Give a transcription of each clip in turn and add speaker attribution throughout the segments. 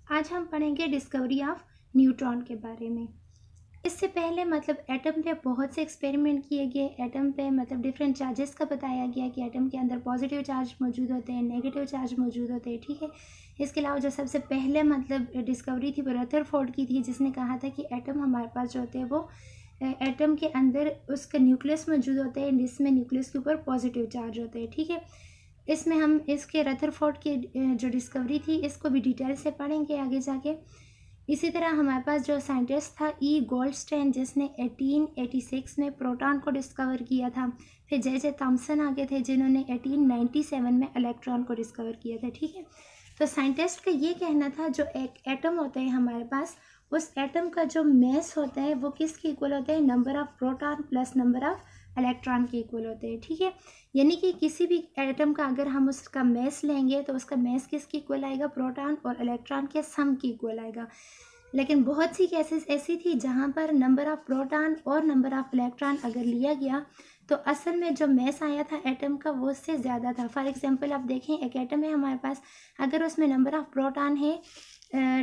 Speaker 1: आज हम पढ़ेंगे डिस्कवरी ऑफ न्यूट्रॉन के बारे में। इससे पहले मतलब एटम पे बहुत से एक्सपेरिमेंट किए गए। एटम पे मतलब डिफरेंट चार्जेस का बताया गया कि एटम के अंदर पॉजिटिव चार्ज मौजूद होते हैं, नेगेटिव चार्ज मौजूद होते हैं, ठीक है। इसके अलावा जो सबसे पहले मतलब डिस्कवरी थी वो रदरफोर्ड की थी, जिसने कहा था कि एटम हमारे पास जो होते हैं वो एटम के अंदर उसका न्यूक्लियस मौजूद होते हैं, जिसमें न्यूक्लियस के ऊपर पॉजिटिव चार्ज होते हैं, ठीक है। इसमें हम इसके रदरफोर्ड की जो डिस्कवरी थी इसको भी डिटेल से पढ़ेंगे आगे जाके। इसी तरह हमारे पास जो साइंटिस्ट था ई गोल्डस्टाइन, जिसने 1886 में प्रोटॉन को डिस्कवर किया था। फिर जे थॉमसन आगे थे जिन्होंने 1897 में इलेक्ट्रॉन को डिस्कवर किया था, ठीक है। तो साइंटिस्ट का ये कहना था जो एक एटम होता है हमारे पास, उस एटम का जो मास होता है वो किसके इक्वल होता है, number of proton plus number of electron के इक्वल होते हैं, ठीक है। यानी कि किसी भी एटम का अगर हम उसका मास लेंगे तो उसका मास किसके इक्वल आएगा, प्रोटॉन और इलेक्ट्रॉन के सम के इक्वल आएगा। लेकिन बहुत सी केसेस ऐसी थी जहाँ पर नंबर ऑफ प्रोटॉन और नंबर ऑफ इलेक्ट्रॉन अगर लिया गया तो असल में जो मास आया था एटम का वो उससे ज़्यादा था। फॉर एग्जांपल आप देखें, एक एटम है हमारे पास, अगर उसमें नंबर ऑफ प्रोटॉन है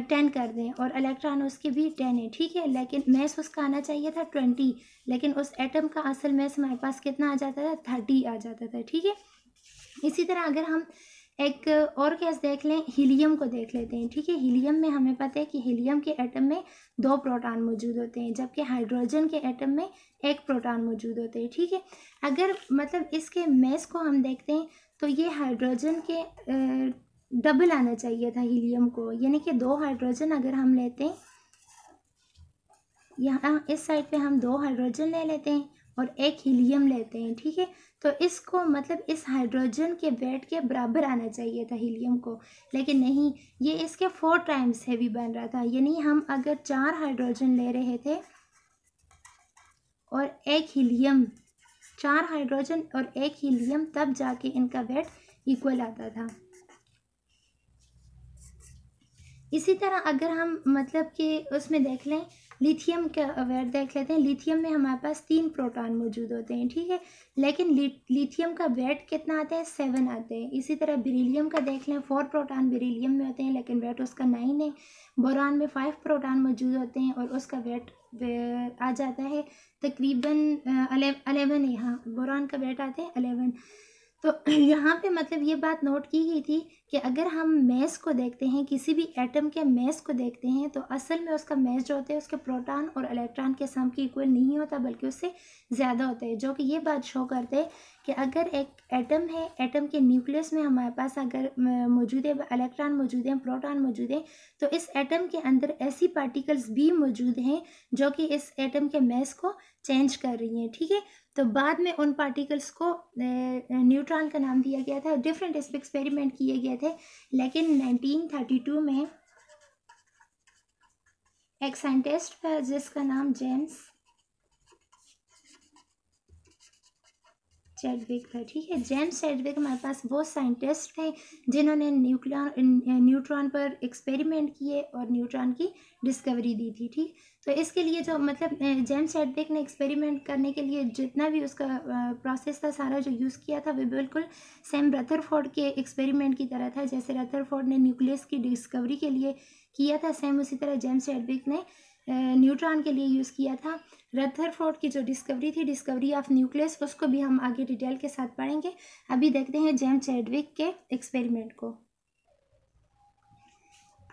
Speaker 1: 10 कर दें और इलेक्ट्रॉन उसके भी 10 है, ठीक है, लेकिन मास उसका आना चाहिए था 20, लेकिन उस एटम का असल मास हमारे पास कितना आ जाता था, 30 आ जाता था, ठीक है। इसी तरह अगर हम एक और केस देख लें, हीलियम को देख लेते हैं, ठीक है। हीलियम में हमें पता है कि हीलियम के एटम में 2 प्रोटॉन मौजूद होते हैं, जबकि हाइड्रोजन के एटम में 1 प्रोटॉन मौजूद होते हैं, ठीक है। अगर मतलब इसके मास को हम देखते हैं तो ये हाइड्रोजन के डबल आना चाहिए था हीलियम को, यानी कि 2 हाइड्रोजन अगर हम लेते हैं, यहाँ इस साइड पे हम 2 हाइड्रोजन ले लेते हैं और 1 हीलियम लेते हैं, ठीक है। तो इसको मतलब इस हाइड्रोजन के वेट के बराबर आना चाहिए था हीलियम को, लेकिन नहीं, ये इसके 4 टाइम्स हैवी बन रहा था। यानी हम अगर 4 हाइड्रोजन ले रहे थे और 1 हीलियम, 4 हाइड्रोजन और 1 हीलियम, तब जाके इनका वेट इक्वल आता था। इसी तरह अगर हम मतलब कि उसमें देख लें, लिथियम का वेट देख लेते हैं। लिथियम में हमारे पास 3 प्रोटॉन मौजूद होते हैं, ठीक है, लेकिन लिथियम का वेट कितना आता है, 7 आते हैं। इसी तरह बेरिलियम का देख लें, 4 प्रोटॉन बेरिलियम में होते हैं लेकिन वेट उसका 9 है। बोरान में 5 प्रोटॉन मौजूद होते हैं और उसका वेट आ जाता है तकरीबन 11 है। हाँ, बोरान का वेट आता है 11। तो यहाँ पे मतलब ये बात नोट की गई थी कि अगर हम मास को देखते हैं, किसी भी एटम के मास को देखते हैं, तो असल में उसका मास जो होता है उसके प्रोटॉन और इलेक्ट्रॉन के सम के इक्वल नहीं होता, बल्कि उससे ज़्यादा होता है, जो कि ये बात शो करते हैं कि अगर एक एटम है, एटम के न्यूक्लियस में हमारे पास अगर मौजूद है इलेक्ट्रॉन मौजूद है, प्रोटॉन मौजूद है, तो इस एटम के अंदर ऐसी पार्टिकल्स भी मौजूद हैं जो कि इस एटम के मास को चेंज कर रही हैं, ठीक है। तो बाद में उन पार्टिकल्स को न्यूट्रॉन का नाम दिया गया था। डिफरेंट इस पर एक्सपेरिमेंट किए गए थे, लेकिन 1932 में एक साइंटिस्ट था जिसका नाम जेम्स चैडविक था, ठीक है। जेम्स चैडविक हमारे पास वो साइंटिस्ट थे जिन्होंने न्यूट्रॉन पर एक्सपेरिमेंट किए और न्यूट्रॉन की डिस्कवरी दी थी, ठीक। तो इसके लिए जो मतलब जेम्स चैडविक ने एक्सपेरिमेंट करने के लिए जितना भी उसका प्रोसेस था, सारा जो यूज़ किया था वो बिल्कुल सेम रदरफोर्ड के एक्सपेरिमेंट की तरह था। जैसे रदरफोर्ड ने न्यूक्लियस की डिस्कवरी के लिए किया था, सेम उसी तरह जेम्स चैडविक ने न्यूट्रॉन के लिए यूज़ किया था। रदरफोर्ड की जो डिस्कवरी थी, डिस्कवरी ऑफ न्यूक्लियस, उसको भी हम आगे डिटेल के साथ पढ़ेंगे। अभी देखते हैं जेम्स चैडविक के एक्सपेरिमेंट को।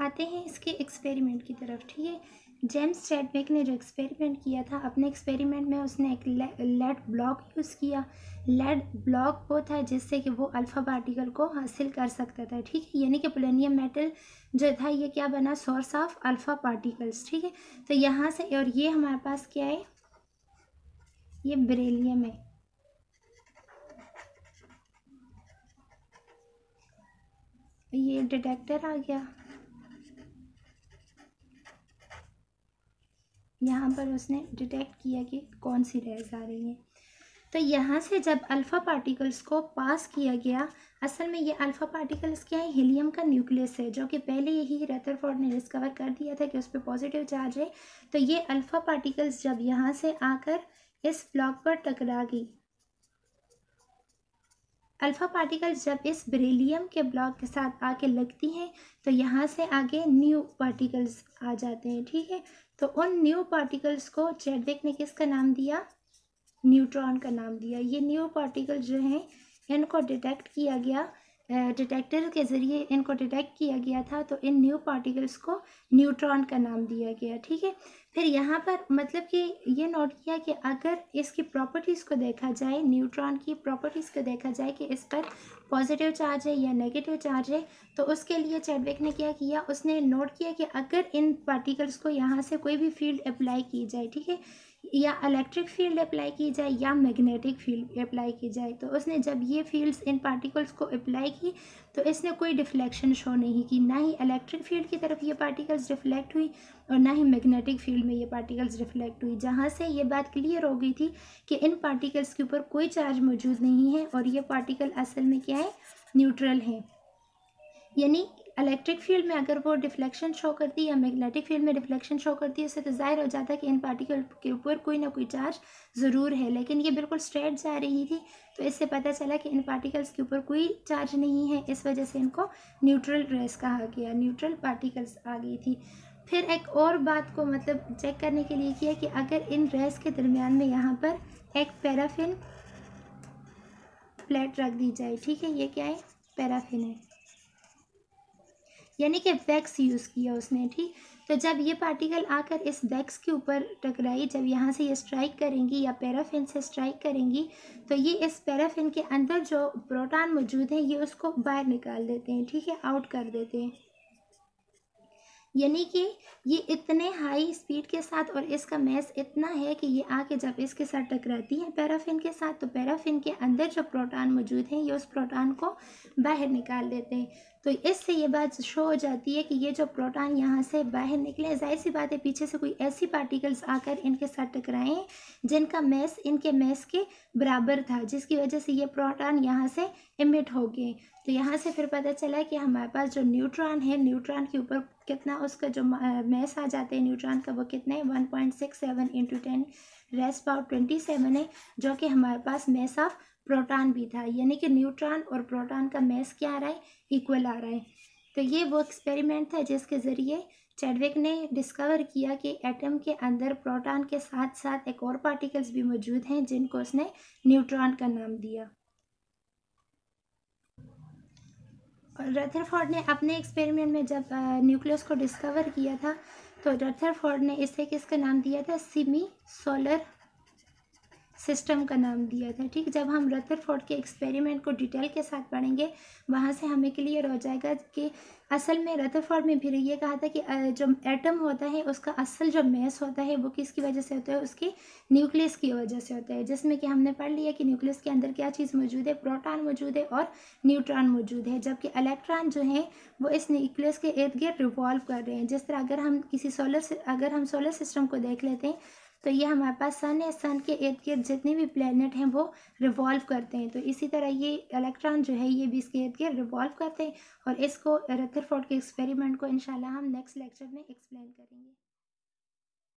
Speaker 1: आते हैं इसके एक्सपेरिमेंट की तरफ, ठीक है। जेम्स चैडविक ने जो एक्सपेरिमेंट किया था, अपने एक्सपेरिमेंट में उसने एक लेड ब्लॉक यूज़ किया। लेड ब्लॉक वो था जिससे कि वो अल्फ़ा पार्टिकल को हासिल कर सकता था, ठीक है। यानी कि पोलोनियम मेटल जो था ये क्या बना, सोर्स ऑफ अल्फ़ा पार्टिकल्स, ठीक है। तो यहाँ से, और ये हमारे पास क्या है, ये बेरिलियम है। ये डिटेक्टर आ गया, यहाँ पर उसने डिटेक्ट किया कि कौन सी रेज आ रही है। तो यहाँ से जब अल्फ़ा पार्टिकल्स को पास किया गया, असल में ये अल्फ़ा पार्टिकल्स क्या है, हीलियम का न्यूक्लियस है, जो कि पहले ही रदरफोर्ड ने डिस्कवर कर दिया था कि उस पर पॉजिटिव चार्ज है। तो ये अल्फ़ा पार्टिकल्स जब यहाँ से आकर इस ब्लॉक पर टकरा गई, अल्फ़ा पार्टिकल्स जब इस बेरिलियम के ब्लॉक के साथ आके लगती हैं तो यहाँ से आगे न्यू पार्टिकल्स आ जाते हैं, ठीक है। तो उन न्यू पार्टिकल्स को चैडविक ने किसका नाम दिया? न्यूट्रॉन का नाम दिया। ये न्यू पार्टिकल जो हैं इनको डिटेक्ट किया गया, डिटेक्टर के ज़रिए इनको डिटेक्ट किया गया था, तो इन न्यू पार्टिकल्स को न्यूट्रॉन का नाम दिया गया, ठीक है। फिर यहाँ पर मतलब कि ये नोट किया कि अगर इसकी प्रॉपर्टीज़ को देखा जाए, न्यूट्रॉन की प्रॉपर्टीज़ को देखा जाए कि इस पर पॉजिटिव चार्ज है या नेगेटिव चार्ज है, तो उसके लिए चैडविक ने क्या किया, उसने नोट किया कि अगर इन पार्टिकल्स को यहाँ से कोई भी फील्ड अप्लाई की जाए, ठीक है, या इलेक्ट्रिक फील्ड अप्लाई की जाए या मैग्नेटिक फील्ड अप्लाई की जाए, तो उसने जब ये फील्ड्स इन पार्टिकल्स को अप्लाई की तो इसने कोई डिफ्लेक्शन शो नहीं की, ना ही इलेक्ट्रिक फील्ड की तरफ ये पार्टिकल्स रिफ्लेक्ट हुई और ना ही मैग्नेटिक फील्ड में ये पार्टिकल्स रिफ्लेक्ट हुई, जहाँ से ये बात क्लियर हो गई थी कि इन पार्टिकल्स के ऊपर कोई चार्ज मौजूद नहीं है और ये पार्टिकल असल में क्या है, न्यूट्रल है। यानी इलेक्ट्रिक फील्ड में अगर वो डिफ्लेक्शन शो करती है या मैग्नेटिक फील्ड में डिफ्लेक्शन शो करती है, उससे तो जाहिर हो जाता है कि इन पार्टिकल के ऊपर कोई ना कोई चार्ज ज़रूर है, लेकिन ये बिल्कुल स्ट्रेट जा रही थी, तो इससे पता चला कि इन पार्टिकल्स के ऊपर कोई चार्ज नहीं है, इस वजह से इनको न्यूट्रल रेस कहा गया, न्यूट्रल पार्टिकल्स आ गई थी। फिर एक और बात को मतलब चेक करने के लिए किया कि अगर इन रेस के दरमियान में यहाँ पर एक पैराफिन प्लेट रख दी जाए, ठीक है, ये क्या है, पैराफिन है, यानी कि वैक्स यूज़ किया उसने, ठीक। तो जब ये पार्टिकल आकर इस वैक्स के ऊपर टकराई, जब यहाँ से ये स्ट्राइक करेंगी या पैराफिन से स्ट्राइक करेंगी, तो ये इस पैराफिन के अंदर जो प्रोटॉन मौजूद है ये उसको बाहर निकाल देते हैं, ठीक है, आउट कर देते हैं। यानी कि ये इतने हाई स्पीड के साथ और इसका मैस इतना है कि ये आके जब इसके साथ टकराती है पैराफिन के साथ, तो पैराफिन के अंदर जो प्रोटॉन मौजूद हैं ये उस प्रोटॉन को बाहर निकाल देते हैं। तो इससे ये बात शो हो जाती है कि ये जो प्रोटॉन यहाँ से बाहर निकले, जाहिर सी बात है पीछे से कोई ऐसी पार्टिकल्स आकर इनके साथ टकराएं जिनका मैस इनके मैस के बराबर था, जिसकी वजह से ये प्रोटॉन यहाँ से इमिट हो गए। तो यहाँ से फिर पता चला कि हमारे पास जो न्यूट्रॉन है, न्यूट्रॉन के ऊपर कितना उसका जो मैस आ जाता है न्यूट्रॉन का, वो कितना है 1.67 × 10⁻27 है, जो कि हमारे पास मैस ऑफ प्रोटॉन भी था। यानी कि न्यूट्रॉन और प्रोटॉन का मैस क्या आ रहा है, इक्वल आ रहा है। तो ये वो एक्सपेरिमेंट था जिसके ज़रिए चैडविक ने डिस्कवर किया कि एटम के अंदर प्रोटॉन के साथ साथ एक और पार्टिकल्स भी मौजूद हैं जिनको उसने न्यूट्रॉन का नाम दिया। रदरफोर्ड ने अपने एक्सपेरिमेंट में जब न्यूक्लियस को डिस्कवर किया था, तो रदरफोर्ड ने इसे किसका नाम दिया था, सेमी सोलर सिस्टम का नाम दिया था, ठीक। जब हम रदरफोर्ड के एक्सपेरिमेंट को डिटेल के साथ पढ़ेंगे, वहाँ से हमें क्लियर हो जाएगा कि असल में रदरफोर्ड में फिर ये कहा था कि जो एटम होता है उसका असल जो मैस होता है वो किसकी वजह से होता है, उसकी न्यूक्लियस की वजह से होता है, जिसमें कि हमने पढ़ लिया कि न्यूक्लियस के अंदर क्या चीज़ मौजूद है, प्रोटॉन मौजूद है और न्यूट्रॉन मौजूद है, जबकि इलेक्ट्रॉन जो है वो इस न्यूक्लियस के इर्द गिर्द रिवॉल्व कर रहे हैं। जिस तरह अगर हम सोलर सिस्टम को देख लेते हैं, तो ये हमारे पास सन है, सन के इर्द गिर्द जितने भी प्लेनेट हैं वो रिवॉल्व करते हैं। तो इसी तरह ये इलेक्ट्रॉन जो है ये भी इसके इर्द गिर्द रिवॉल्व करते हैं, और इसको रदरफोर्ड के एक्सपेरिमेंट को इंशाल्लाह हम नेक्स्ट लेक्चर में एक्सप्लेन करेंगे।